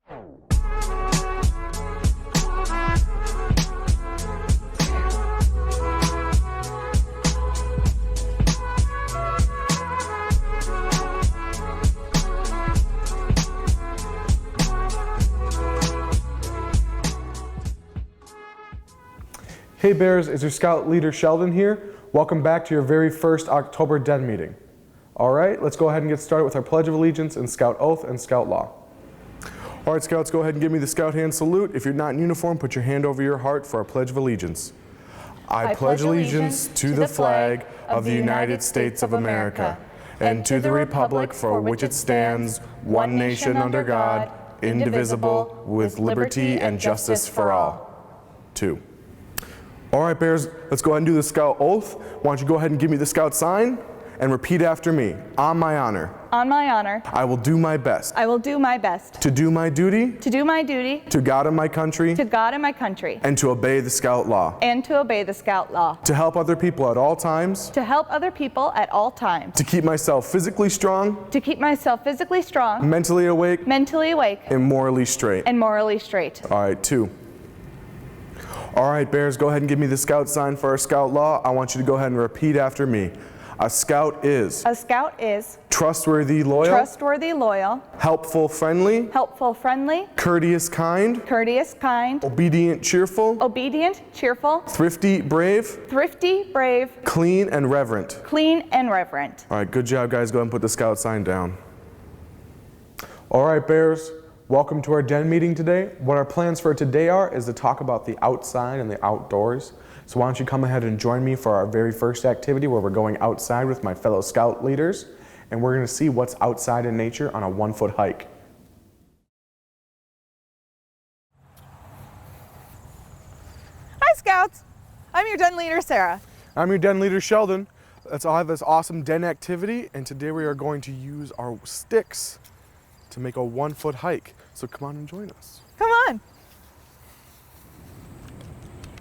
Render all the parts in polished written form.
Hey Bears, it's your Scout leader Sheldon here. Welcome back to your very first October Den meeting. All right, let's go ahead and get started with our Pledge of Allegiance and Scout Oath and Scout Law. All right, Scouts, go ahead and give me the Scout hand salute. If you're not in uniform, put your hand over your heart for our Pledge of Allegiance. I pledge allegiance to the flag of the United States of America and to the republic for which it stands, one nation under God, indivisible, with liberty and justice for all. 2. All right, Bears, let's go ahead and do the Scout Oath. Why don't you go ahead and give me the Scout sign and repeat after me. On my honor. On my honor. I will do my best. I will do my best. To do my duty. To do my duty. To God and my country. To God and my country. And to obey the Scout Law. And to obey the Scout Law. To help other people at all times. To help other people at all times. To keep myself physically strong. To keep myself physically strong. Mentally awake. Mentally awake. And morally straight. And morally straight. All right, 2. All right, Bears, go ahead and give me the Scout sign for our Scout Law. I want you to go ahead and repeat after me. A Scout is. A Scout is. Trustworthy, loyal. Trustworthy, loyal. Helpful, friendly. Helpful, friendly. Courteous, kind. Courteous, kind. Obedient, cheerful. Obedient, cheerful. Thrifty, brave. Thrifty, brave. Clean and reverent. Clean and reverent. All right, good job, guys. Go ahead and put the Scout sign down. All right, Bears. Welcome to our Den meeting today. What our plans for today is to talk about the outside and the outdoors. So why don't you come ahead and join me for our very first activity where we're going outside with my fellow Scout leaders, and we're going to see what's outside in nature on a 1-foot hike. Hi, Scouts. I'm your Den leader, Sarah. I'm your Den leader, Sheldon. Let's all have this awesome Den activity, and today we are going to use our sticks to make a 1-foot hike. So come on and join us. Come on.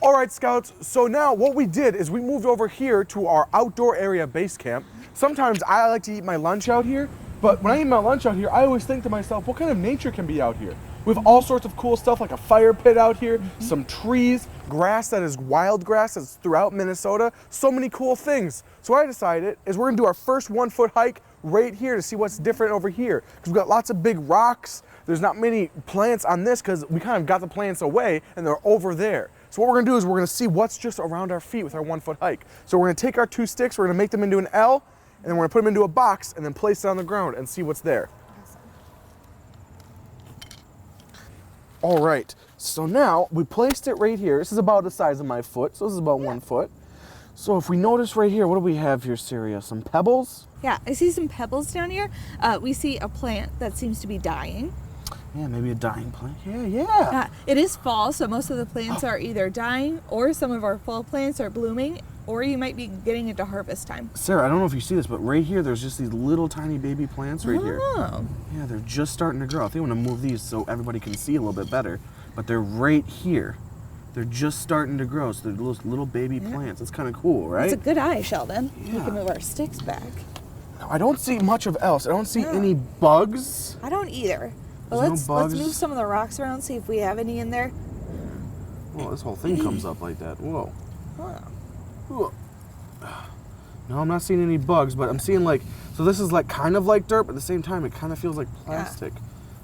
All right, Scouts, so now what we did is we moved over here to our outdoor area base camp. Sometimes I like to eat my lunch out here, but when I eat my lunch out here, I always think to myself, what kind of nature can be out here? We have all sorts of cool stuff like a fire pit out here, some trees, grass that is wild grass that's throughout Minnesota, so many cool things. So what I decided is we're gonna do our first 1-foot hike right here to see what's different over here. Because we've got lots of big rocks. There's not many plants on this because we kind of got the plants away and they're over there. So what we're gonna do is we're gonna see what's just around our feet with our 1-foot hike. So we're gonna take our 2 sticks, we're gonna make them into an L, and then we're gonna put them into a box and then place it on the ground and see what's there. All right, so now we placed it right here. This is about the size of my foot, so this is about 1 foot. So if we notice right here, what do we have here, Syria? Some pebbles? Yeah, I see some pebbles down here. We see a plant that seems to be dying. Yeah, maybe a dying plant. Yeah. It is fall, so most of the plants are either dying, or some of our fall plants are blooming, or you might be getting into harvest time. Sarah, I don't know if you see this, but right here, there's just these little tiny baby plants right here. Oh. Yeah, they're just starting to grow. I think I'm gonna move these so everybody can see a little bit better, but they're right here. They're just starting to grow, so they're little baby plants. It's kind of cool, right? It's a good eye, Sheldon. Yeah. We can move our sticks back. Now, I don't see much of else. I don't see any bugs. I don't either. But There's let's move some of the rocks around, see if we have any in there. Well, this whole thing comes up like that. Whoa. Oh. No, I'm not seeing any bugs, but I'm seeing like, so this is like kind of like dirt, but at the same time, it kind of feels like plastic. Yeah.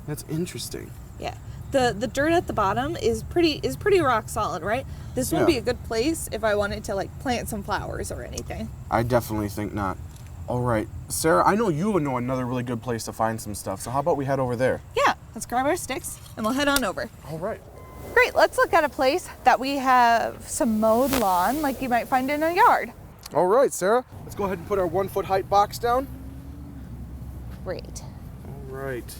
That's interesting. Yeah. The dirt at the bottom is pretty rock solid, right? This would be a good place if I wanted to like plant some flowers or anything. I definitely think not. All right, Sarah, I know you would know another really good place to find some stuff, so how about we head over there? Yeah, let's grab our sticks and we'll head on over. All right. Great, let's look at a place that we have some mowed lawn like you might find in a yard. All right, Sarah, let's go ahead and put our 1-foot height box down. Great. All right.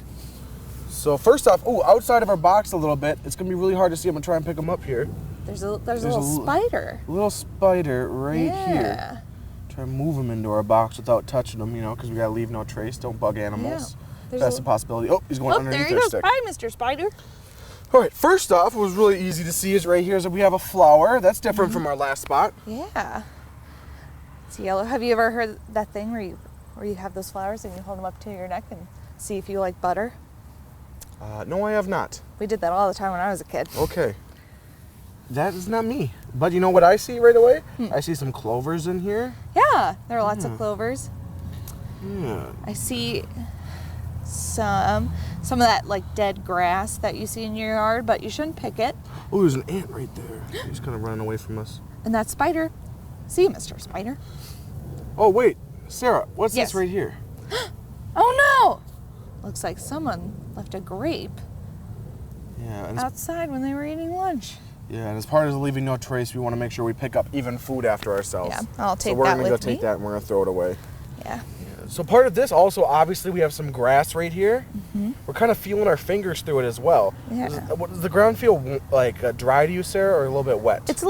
So first off, outside of our box a little bit, it's gonna be really hard to see. I'm gonna try and pick them up here. There's a little spider. Little spider right Yeah. here. Try to move them into our box without touching them, because we gotta leave no trace. Don't bug animals. Yeah. That's a possibility. Oh, he's going underneath there he their goes. stick. Bye, Mr. Spider. All right, first off, what was really easy to see is right here is that we have a flower. That's different from our last spot. Yeah. It's yellow. Have you ever heard that thing where you have those flowers and you hold them up to your neck and see if you like butter? No, I have not. We did that all the time when I was a kid. Okay. That is not me. But you know what I see right away? I see some clovers in here. Yeah, there are lots of clovers. Yeah. I see some of that like dead grass that you see in your yard, but you shouldn't pick it. Oh, there's an ant right there. He's kind of running away from us. And that spider. See you, Mr. Spider. Oh, wait. Sarah, what's Yes. this right here? Oh no! Looks like someone left a grape Yeah, and outside when they were eating lunch. yeah, and as part of leaving no trace, we want to make sure we pick up even food after ourselves. Yeah, I'll take So we're that gonna go with take me. that and we're gonna throw it away. Yeah. So part of this also, obviously, we have some grass right here. We're kind of feeling our fingers through it as well. Yeah. Does the ground feel like dry to you, Sarah, or a little bit wet? It's a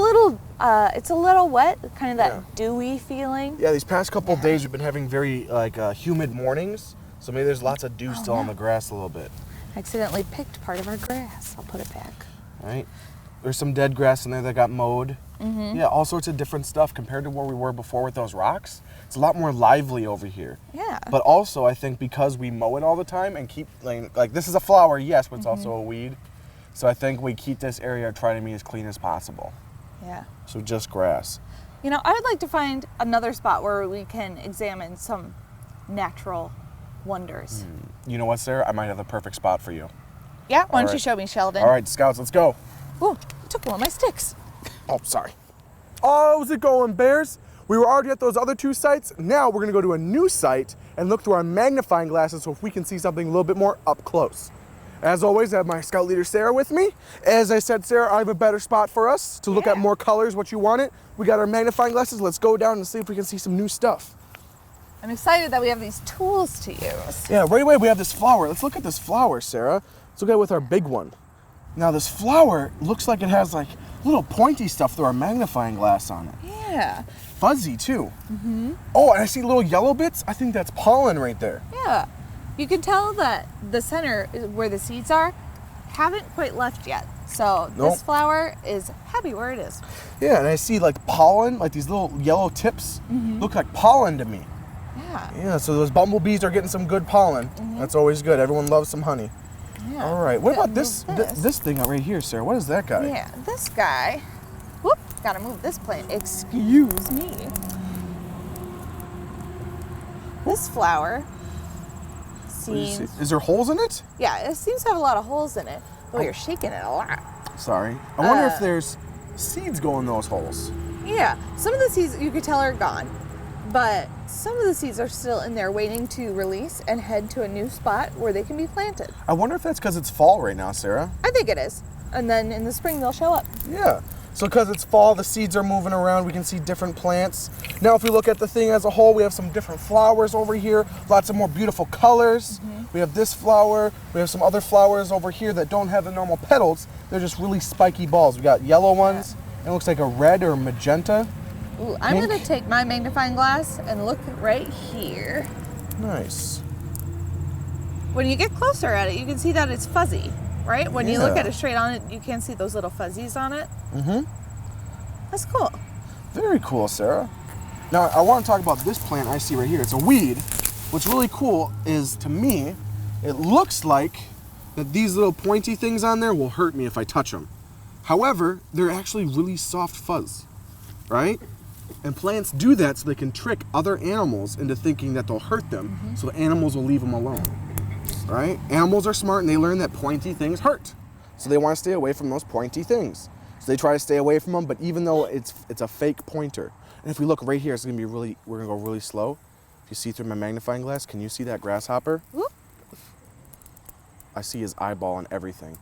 little wet, kind of that Yeah. dewy feeling. Yeah, these past couple of days we've been having very humid mornings, so maybe there's lots of dew still on the grass a little bit. Accidentally picked part of our grass. I'll put it back. All right. There's some dead grass in there that got mowed. Yeah, all sorts of different stuff compared to where we were before with those rocks. It's a lot more lively over here. Yeah. But also, I think because we mow it all the time and keep, like this is a flower, yes, but it's also a weed. So I think we keep this area trying to be as clean as possible. Yeah. So just grass. You know, I would like to find another spot where we can examine some natural wonders. You know what, Sarah? I might have the perfect spot for you. Yeah? Why don't right. you show me, Sheldon? All right, Scouts, let's go. Ooh, you took one of my sticks. Oh, sorry. How's it going, Bears? We were already at those other two sites. Now we're gonna go to a new site and look through our magnifying glasses so if we can see something a little bit more up close. As always, I have my scout leader, Sarah, with me. As I said, Sarah, I have a better spot for us to look at Yeah. more colors, what you wanted. We got our magnifying glasses. Let's go down and see if we can see some new stuff. I'm excited that we have these tools to use. Yeah, right away we have this flower. Let's look at this flower, Sarah. Let's look at it with our big one. Now this flower looks like it has like little pointy stuff through our magnifying glass on it. Yeah. Fuzzy too. Oh, and I see little yellow bits. I think that's pollen right there. Yeah. You can tell that the center is where the seeds are haven't quite left yet. So Nope. this flower is happy where it is. Yeah, and I see like pollen, like these little yellow tips look like pollen to me. Yeah. Yeah, so those bumblebees are getting some good pollen. That's always good. Everyone loves some honey. Yeah. All right, what Gotta about this move this. this thing right here, Sarah? What is that guy? Yeah, this guy. Whoop, gotta move this plant. Excuse me. This flower What do you see? seems, Is there holes in it? yeah, it seems to have a lot of holes in it. Oh, you're shaking it a lot. Sorry. I wonder if there's seeds go in those holes. Yeah, some of the seeds you could tell are gone, but some of the seeds are still in there waiting to release and head to a new spot where they can be planted. I wonder if that's because it's fall right now, Sarah. I think it is. And then in the spring they'll show up. Yeah. So because it's fall, the seeds are moving around. We can see different plants. Now, if we look at the thing as a whole, we have some different flowers over here. Lots of more beautiful colors. We have this flower. We have some other flowers over here that don't have the normal petals. They're just really spiky balls. We got yellow ones. It looks like a red or magenta. Ooh, I'm Pink. gonna take my magnifying glass and look right here. Nice. When you get closer at it, you can see that it's fuzzy, right? When you look Yeah. at it straight on it, you can't see those little fuzzies on it. That's cool. Very cool, Sarah. Now, I want to talk about this plant I see right here. It's a weed. What's really cool is, to me, it looks like that these little pointy things on there will hurt me if I touch them. However, they're actually really soft fuzz, right? And plants do that so they can trick other animals into thinking that they'll hurt them, so the animals will leave them alone, right? Animals are smart and they learn that pointy things hurt. So they want to stay away from those pointy things. So they try to stay away from them, but even though it's a fake pointer. And if we look right here, it's gonna be we're gonna go really slow. If you see through my magnifying glass, can you see that grasshopper? Whoop. I see his eyeball and everything.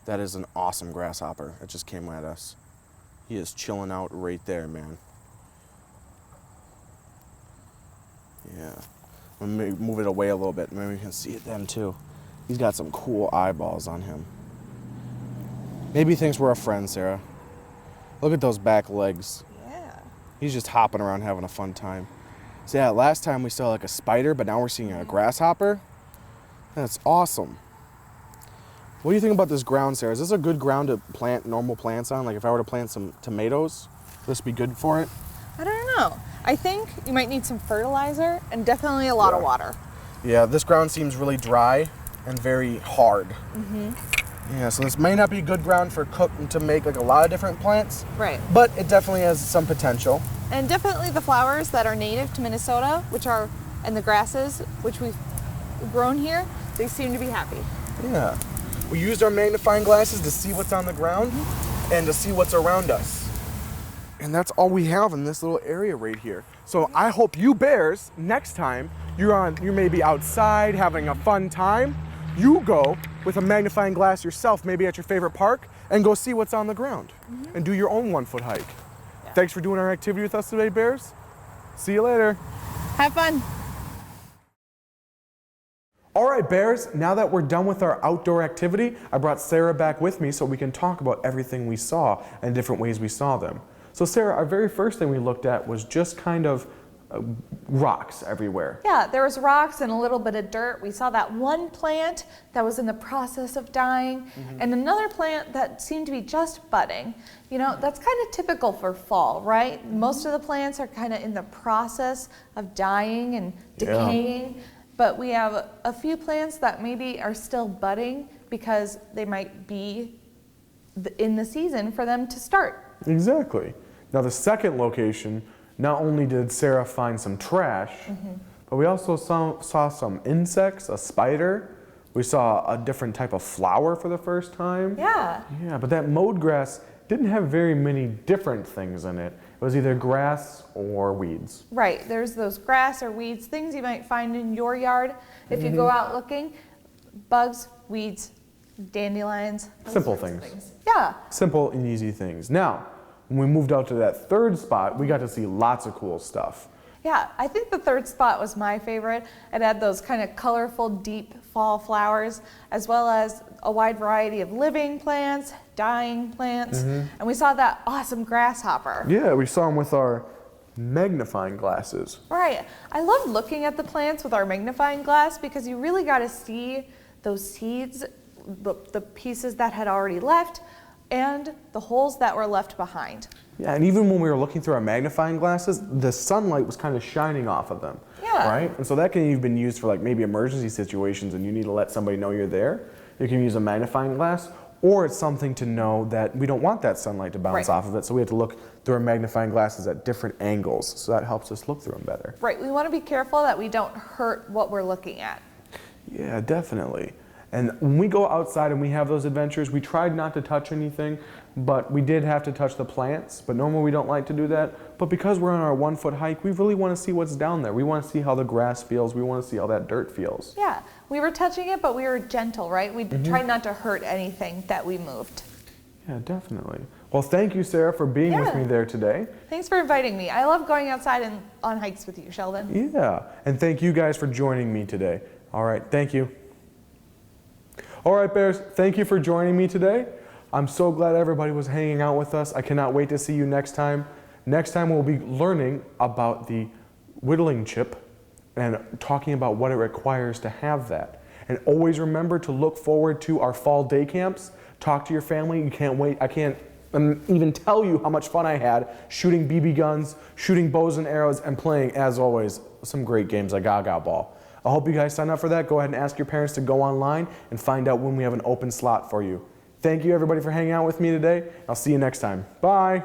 That is an awesome grasshopper. It just came at us. He is chilling out right there, man. Yeah. Let me move it away a little bit. Maybe we can see it then too. He's got some cool eyeballs on him. Maybe he thinks we're a friend, Sarah. Look at those back legs. Yeah. He's just hopping around having a fun time. So yeah, last time we saw like a spider, but now we're seeing a grasshopper. That's awesome. What do you think about this ground, Sarah? Is this a good ground to plant normal plants on? Like if I were to plant some tomatoes, would this be good for it? I don't know. I think you might need some fertilizer and definitely a lot of water. Yeah, this ground seems really dry. and very hard. Yeah, so this may not be good ground for to make like a lot of different plants. Right. But it definitely has some potential. And definitely the flowers that are native to Minnesota, and the grasses, which we've grown here, they seem to be happy. Yeah. We used our magnifying glasses to see what's on the ground and to see what's around us. And that's all we have in this little area right here. So I hope you bears, next time you're maybe outside having a fun time, you go with a magnifying glass yourself, maybe at your favorite park, and go see what's on the ground and do your own 1 foot hike. Yeah. Thanks for doing our activity with us today, bears. See you later. Have fun. All right, bears, now that we're done with our outdoor activity, I brought Sarah back with me so we can talk about everything we saw and different ways we saw them. So Sarah, our very first thing we looked at was just kind of rocks everywhere. Yeah, there was rocks and a little bit of dirt. We saw that one plant that was in the process of dying and another plant that seemed to be just budding. You know, that's kind of typical for fall, right? Most of the plants are kind of in the process of dying and decaying, but we have a few plants that maybe are still budding because they might be in the season for them to start. Exactly. Now the second location, not only did Sarah find some trash, but we also saw some insects, a spider. We saw a different type of flower for the first time. Yeah. Yeah, but that mowed grass didn't have very many different things in it. It was either grass or weeds. Right, there's those grass or weeds, things you might find in your yard if you go out looking. Bugs, weeds, dandelions. Simple things. Yeah. Simple and easy things. Now, when we moved out to that third spot, we got to see lots of cool stuff. Yeah, I think the third spot was my favorite. It had those kind of colorful, deep fall flowers, as well as a wide variety of living plants, dying plants, and we saw that awesome grasshopper. Yeah, we saw them with our magnifying glasses. Right. I love looking at the plants with our magnifying glass because you really got to see those seeds, the pieces that had already left, and the holes that were left behind. Yeah, and even when we were looking through our magnifying glasses, the sunlight was kind of shining off of them. Yeah. Right? And so that can even be used for like maybe emergency situations and you need to let somebody know you're there. You can use a magnifying glass, or it's something to know that we don't want that sunlight to bounce off of it, so we have to look through our magnifying glasses at different angles, so that helps us look through them better. Right, we want to be careful that we don't hurt what we're looking at. Yeah, definitely. And when we go outside and we have those adventures, we tried not to touch anything, but we did have to touch the plants. But normally we don't like to do that. But because we're on our 1 foot hike, we really want to see what's down there. We want to see how the grass feels. We want to see how that dirt feels. Yeah, we were touching it, but we were gentle, right? We tried not to hurt anything that we moved. Yeah, definitely. Well, thank you, Sarah, for being with me there today. Thanks for inviting me. I love going outside and on hikes with you, Sheldon. Yeah, and thank you guys for joining me today. All right, thank you. All right, Bears, thank you for joining me today. I'm so glad everybody was hanging out with us. I cannot wait to see you next time. Next time we'll be learning about the whittling chip and talking about what it requires to have that. And always remember to look forward to our fall day camps. Talk to your family. You can't wait. I can't even tell you how much fun I had shooting BB guns, shooting bows and arrows, and playing, as always, some great games like Gaga Ball. I hope you guys sign up for that. Go ahead and ask your parents to go online and find out when we have an open slot for you. Thank you, everybody, for hanging out with me today. I'll see you next time. Bye.